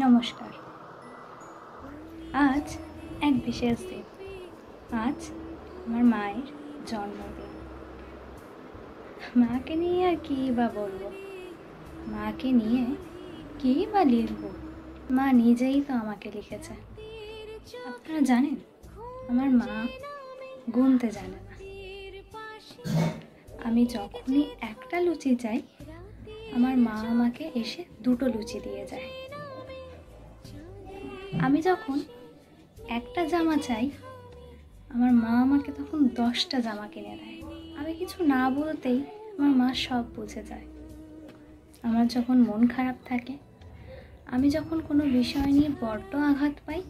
নমস্কার। আজ এক বিশেষ দিন। আজ আমার মায়ের জন্মদিন। মাকে নিয়ে আর কী বা বলবো, মাকে নিয়ে কী বা লিখবো। মা নিজেই তো আমাকে লিখেছে। আপনারা জানেন, আমার মা গুনতে জানে না। আমি যখনই একটা লুচি চাই, আমার মা আমাকে এসে 2টো লুচি দিয়ে যায়। আমি যখন একটা জামা চাই, আমার মা আমাকে তখন 10টা জামা কিনে দেয়। আমি কিছু না বলতেই আমার মা সব বুঝে যায়। আমার যখন মন খারাপ থাকে, আমি যখন কোনো বিষয় নিয়ে বড্ড আঘাত পাই,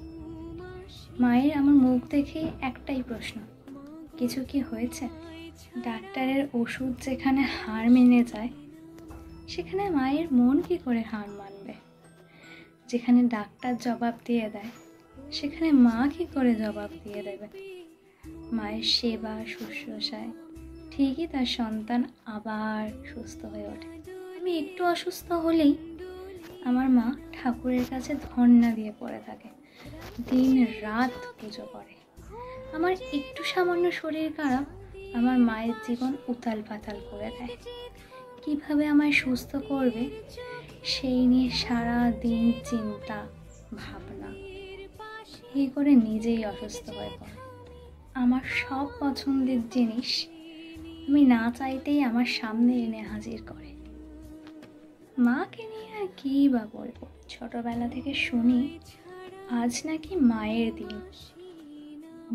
মায়ের আমার মুখ দেখেই একটাই প্রশ্ন, কিছু কি হয়েছে? ডাক্তারের ওষুধ যেখানে হার মেনে যায়, সেখানে মায়ের মন কি করে হার মানবে? যেখানে ডাক্তার জবাব দিয়ে দেয়, সেখানে মা কি করে জবাব দিয়ে দেবে? মায়ের সেবা শুশ্রূষায় ঠিকই তার সন্তান আবার সুস্থ হয়ে ওঠে। আমি একটু অসুস্থ হলেই আমার মা ঠাকুরের কাছে ধর্ণা দিয়ে পড়ে থাকে, দিন রাত পুজো করে। আমার একটু সামান্য শরীর খারাপ, আমার মায়ের জীবন উতাল পাতাল করে দেয়। কিভাবে আমায় সুস্থ করবে সেই নিয়ে সারা দিন চিন্তা ভাবনা, এই করে নিজেই অসুস্থ হয়ে পড়ে। আমার সব পছন্দের জিনিস আমি না চাইতেই আমার সামনে এনে হাজির করে। মাকে নিয়ে আর কী বা বলবো। ছোটবেলা থেকে শুনি আজ নাকি মায়ের দিন,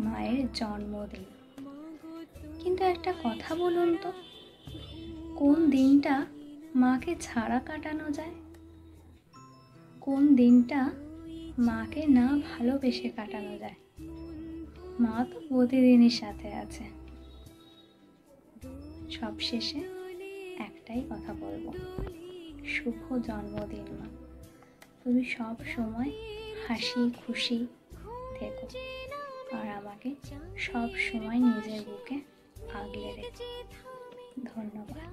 মায়ের জন্মদিন। কিন্তু একটা কথা বলুন তো, কোন দিনটা মাকে ছাড়া কাটানো যায়? কোন দিনটা মাকে না ভালোবেসে কাটানো যায়? মা তো প্রতিদিনই সাথে আছে। সবশেষে একটাই কথা বলবো, শুভ জন্মদিন মা। তুমি সব সময় হাসি খুশি থেকো আর আমাকে সব সময় নিজের বুকে আগলে রেখো। ধন্যবাদ।